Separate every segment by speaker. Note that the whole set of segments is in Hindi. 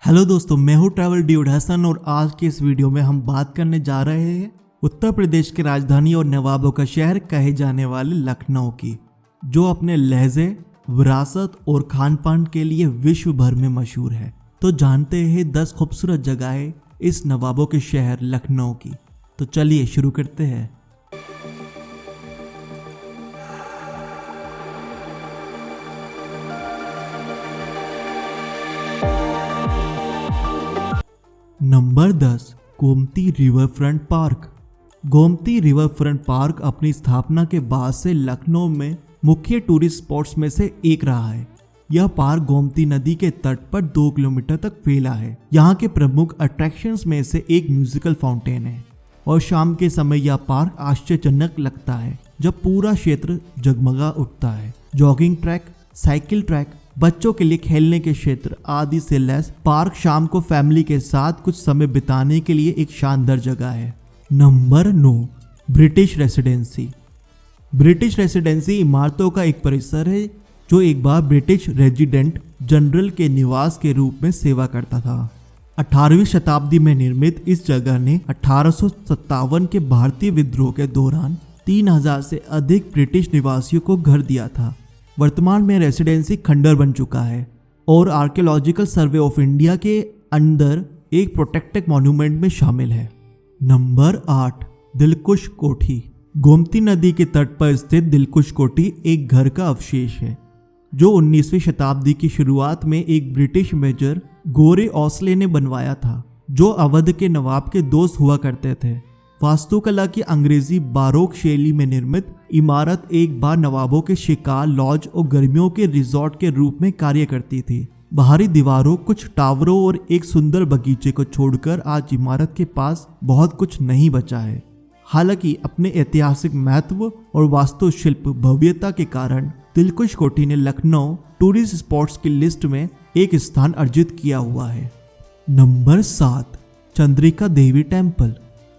Speaker 1: हेलो दोस्तों, मैं हूँ ट्रैवल ड्यूड हसन और आज के इस वीडियो में हम बात करने जा रहे हैं उत्तर प्रदेश की राजधानी और नवाबों का शहर कहे जाने वाले लखनऊ की, जो अपने लहजे, विरासत और खान पान के लिए विश्व भर में मशहूर है। तो जानते हैं 10 खूबसूरत जगहें इस नवाबों के शहर लखनऊ की। तो चलिए शुरू करते हैं। Number 10, Gomti river front park. Gomti river front park अपनी स्थापना के बाद से लखनऊ में मुख्य टूरिस्ट स्पॉट्स में से एक रहा है। यह पार्क गोमती नदी के तट पर 2 किलोमीटर तक फैला है। यहाँ के प्रमुख अट्रैक्शंस में से एक म्यूजिकल फाउंटेन है और शाम के समय यह पार्क आश्चर्यजनक लगता है जब पूरा क्षेत्र जगमगा उठता है। जॉगिंग ट्रैक, साइकिल ट्रैक, बच्चों के लिए खेलने के क्षेत्र आदि से लैस पार्क शाम को फैमिली के साथ कुछ समय बिताने के लिए एक शानदार जगह है। Number 9, British residency. British residency इमारतों का एक परिसर है जो एक बार ब्रिटिश रेजिडेंट जनरल के निवास के रूप में सेवा करता था। 18वीं शताब्दी में निर्मित इस जगह ने 1857 के भारतीय विद्रोह के दौरान 3000 से अधिक ब्रिटिश निवासियों को घर दिया था। वर्तमान में रेसिडेंसी खंडर बन चुका है और आर्कियोलॉजिकल सर्वे ऑफ इंडिया के अंदर एक प्रोटेक्टेड मॉन्यूमेंट में शामिल है। नंबर 8, दिलकुश कोठी। गोमती नदी के तट पर स्थित दिलकुश कोठी एक घर का अवशेष है जो 19वीं शताब्दी की शुरुआत में एक ब्रिटिश मेजर गोरे ओस्ले ने बनवाया था, जो अवध के नवाब के दोस्त हुआ करते थे। वास्तुकला की अंग्रेजी बारोक शैली में निर्मित इमारत एक बार नवाबों के शिकार लॉज और गर्मियों के रिजॉर्ट के रूप में कार्य करती थी। बाहरी दीवारों, कुछ टावरों और एक सुंदर बगीचे को छोड़कर आज इमारत के पास बहुत कुछ नहीं बचा है। हालांकि अपने ऐतिहासिक महत्व और वास्तुशिल्प भव्यता के कारण दिलकुश कोठी ने लखनऊ टूरिस्ट स्पॉट्स की लिस्ट में एक स्थान अर्जित किया हुआ है। Number 7, Chandrika Devi temple.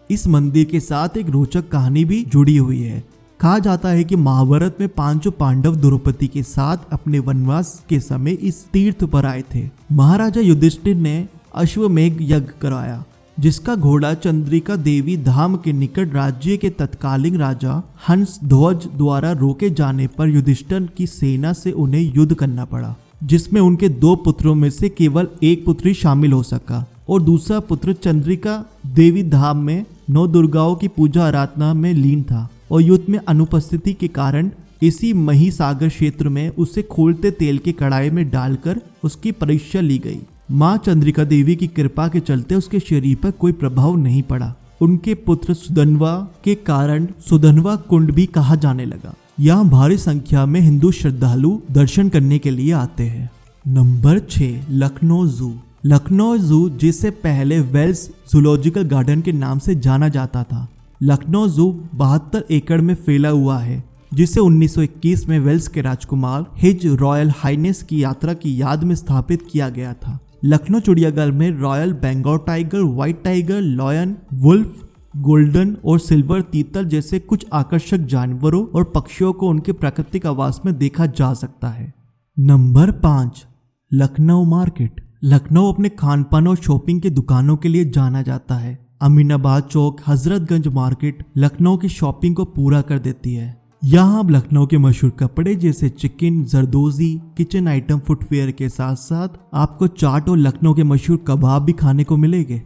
Speaker 1: इस मंदिर के साथ एक रोचक कहानी भी जुड़ी हुई है। कहा जाता है कि महाभारत में 5 पांडव द्रौपदी के साथ अपने वनवास के समय इस तीर्थ पर आए थे। महाराजा युधिष्ठिर ने अश्वमेघ यज्ञ कराया, जिसका घोड़ा चंद्रिका देवी धाम के निकट राज्य के तत्कालीन राजा हंस ध्वज द्वारा रोके जाने पर युधिष्ठिर की सेना से उन्हें युद्ध करना पड़ा, जिसमें उनके 2 पुत्रों में से केवल एक पुत्र ही शामिल हो सका और दूसरा पुत्र चंद्रिका देवी धाम में 9 दुर्गाओं की पूजा आराधना में लीन था और युद्ध में अनुपस्थिति के कारण इसी महिसागर क्षेत्र में उसे खोलते तेल के कढ़ाई में डालकर उसकी परीक्षा ली गई। मां चंद्रिका देवी की कृपा के चलते उसके शरीर पर कोई प्रभाव नहीं पड़ा। उनके पुत्र सुधनवा के कारण सुधनवा कुंड भी कहा जाने लगा। यहाँ भारी संख्या में हिंदू श्रद्धालु दर्शन करने के लिए आते हैं। नंबर 6, लखनऊ जू। लखनऊ जू, जिसे पहले वेल्स जूलॉजिकल गार्डन के नाम से जाना जाता था, लखनऊ जू 72 एकड़ में फैला हुआ है, जिसे 1921 में वेल्स के राजकुमार हिज रॉयल हाइनेस की यात्रा की याद में स्थापित किया गया था। लखनऊ चिड़ियाघर में royal Bengal tiger, white tiger, lion, wolf, golden और सिल्वर तीतर जैसे कुछ आकर्षक जानवरों और पक्षियों को उनके प्राकृतिक आवास में देखा जा सकता है। Number 5, Lucknow market. लखनऊ अपने खान पान और शॉपिंग की दुकानों के लिए जाना जाता है। अमीनाबाद चौक, हजरतगंज मार्केट लखनऊ की शॉपिंग को पूरा कर देती है। यहाँ लखनऊ के मशहूर कपड़े जैसे चिकन, जरदोजी, किचन आइटम, फुटवेयर के साथ साथ आपको चाट और लखनऊ के मशहूर कबाब भी खाने को मिलेंगे।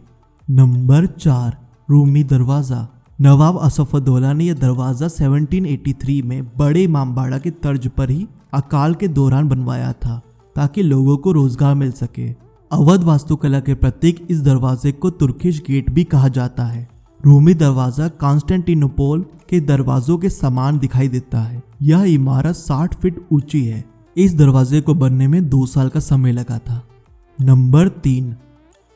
Speaker 1: नंबर 4, रूमी दरवाजा। नवाब असफउद्दौला ने यह दरवाजा 1783 में बड़े इमामबाड़ा के तर्ज पर ही अकाल के दौरान बनवाया था ताकि लोगों को रोजगार मिल सके। अवध वास्तुकला के प्रतीक इस दरवाजे को तुर्किश गेट भी कहा जाता है। रूमी दरवाजा कॉन्स्टेंटिनोपल के दरवाजों के समान दिखाई देता है। यह इमारत 60 फीट ऊंची है। इस दरवाजे को बनने में 2 साल का समय लगा था। Number 3,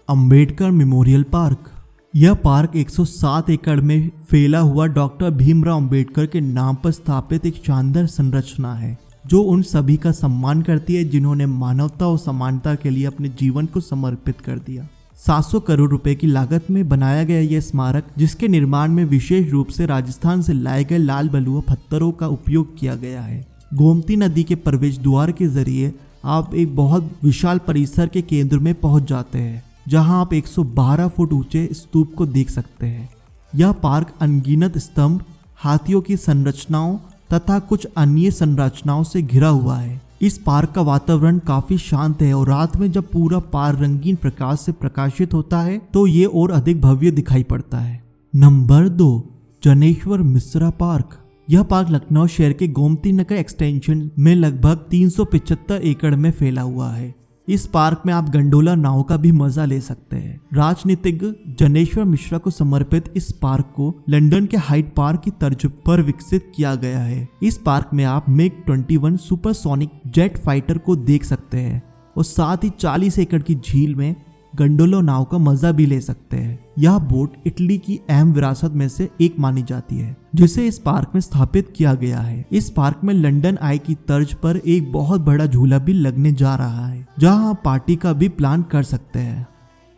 Speaker 1: Ambedkar memorial park. यह पार्क 107 एकड़ में फैला हुआ डॉक्टर भीमराव अंबेडकर के नाम पर स्थापित एक शानदार संरचना है, जो उन सभी का सम्मान करती है जिन्होंने मानवता और समानता के लिए अपने जीवन को समर्पित कर दिया। 700 करोड़ रुपए की लागत में बनाया गया यह स्मारक, जिसके निर्माण में विशेष रूप से राजस्थान से लाए गए लाल बलुआ पत्थरों का उपयोग किया गया है। गोमती नदी के प्रवेश द्वार के जरिए आप एक बहुत विशाल परिसर के केंद्र में पहुंच जाते हैं, जहां आप 112 फुट ऊंचे स्तूप को देख सकते हैं। यह पार्क अनगिनत स्तंभ, हाथियों की संरचनाओं तथा कुछ अन्य संरचनाओं से घिरा हुआ है। इस पार्क का वातावरण काफी शांत है और रात में जब पूरा पार्क रंगीन प्रकाश से प्रकाशित होता है तो ये और अधिक भव्य दिखाई पड़ता है। Number 2, Janeshwar Mishra park. यह पार्क लखनऊ शहर के गोमती नगर एक्सटेंशन में लगभग 375 एकड़ में फैला हुआ है। इस पार्क में आप गंडोला नाव का भी मजा ले सकते हैं। राजनीतिज्ञ जनेश्वर मिश्रा को समर्पित इस पार्क को लंदन के हाइड पार्क की तर्ज पर विकसित किया गया है। इस पार्क में आप मिग 21 सुपरसोनिक जेट फाइटर को देख सकते हैं और साथ ही 40 एकड़ की झील में गंडोला नाव का मजा भी ले सकते हैं। यह बोट इटली की अहम विरासत में से एक मानी जाती है, जिसे इस पार्क में स्थापित किया गया है। इस पार्क में लंदन आई की तर्ज पर एक बहुत बड़ा झूला भी लगने जा रहा है, जहां आप पार्टी का भी प्लान कर सकते हैं।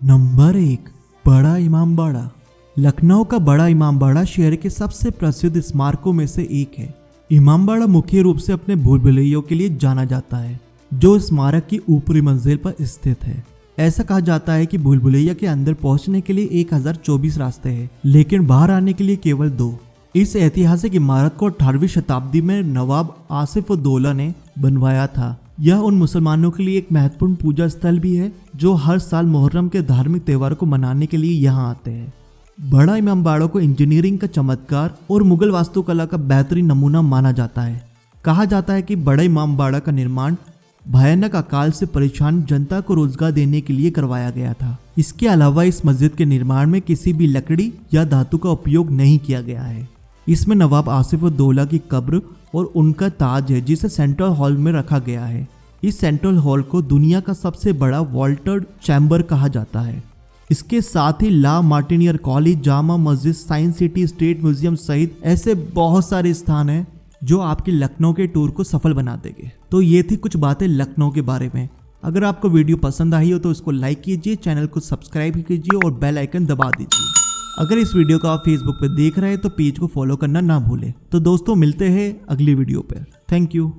Speaker 1: नंबर 1, बड़ा इमामबाड़ा। लखनऊ का बड़ा इमामबाड़ा शहर के सबसे प्रसिद्ध स्मारकों में से एक है। इमामबाड़ा मुख्य रूप से अपने भूल भुलैयों के लिए जाना जाता है, जो स्मारक की ऊपरी मंजिल पर स्थित है। ऐसा कहा जाता है कि भूल भुलैया के अंदर पहुंचने के लिए 1024 रास्ते हैं, लेकिन बाहर आने के लिए केवल 2। इस ऐतिहासिक इमारत को 18वीं शताब्दी में नवाब आसिफ-उद-दौला ने बनवाया था। यह उन मुसलमानों के लिए एक महत्वपूर्ण पूजा स्थल भी है जो हर साल मुहर्रम के धार्मिक त्योहार को मनाने के लिए यहाँ आते हैं। बड़ा इमामबाड़ा को इंजीनियरिंग का चमत्कार और मुगल वास्तुकला का बेहतरीन नमूना माना जाता है। कहा जाता है कि बड़ा इमामबाड़ा का निर्माण भयानक अकाल से परेशान जनता को रोजगार देने के लिए करवाया गया था। इसके अलावा इस मस्जिद के निर्माण में किसी भी लकड़ी या धातु का उपयोग नहीं किया गया है। इसमें नवाब आसिफ-उद-दौला की कब्र और उनका ताज है, जिसे सेंट्रल हॉल में रखा गया है। इस सेंट्रल हॉल को दुनिया का सबसे बड़ा वॉल्टर्ड चैम्बर कहा जाता है। इसके साथ ही ला Martiniere college, Jama Masjid, science city, state museum सहित ऐसे बहुत सारे स्थान हैं जो आपके लखनऊ के टूर को सफल बना देंगे। तो ये थी कुछ बातें लखनऊ के बारे में। अगर आपको वीडियो पसंद आई हो तो इसको लाइक कीजिए, चैनल को सब्सक्राइब कीजिए और बेल आइकन दबा दीजिए। अगर इस वीडियो को आप फेसबुक पे देख रहे हैं तो पेज को फॉलो करना ना भूलें। तो दोस्तों, मिलते हैं अगली वीडियो पे। Thank you.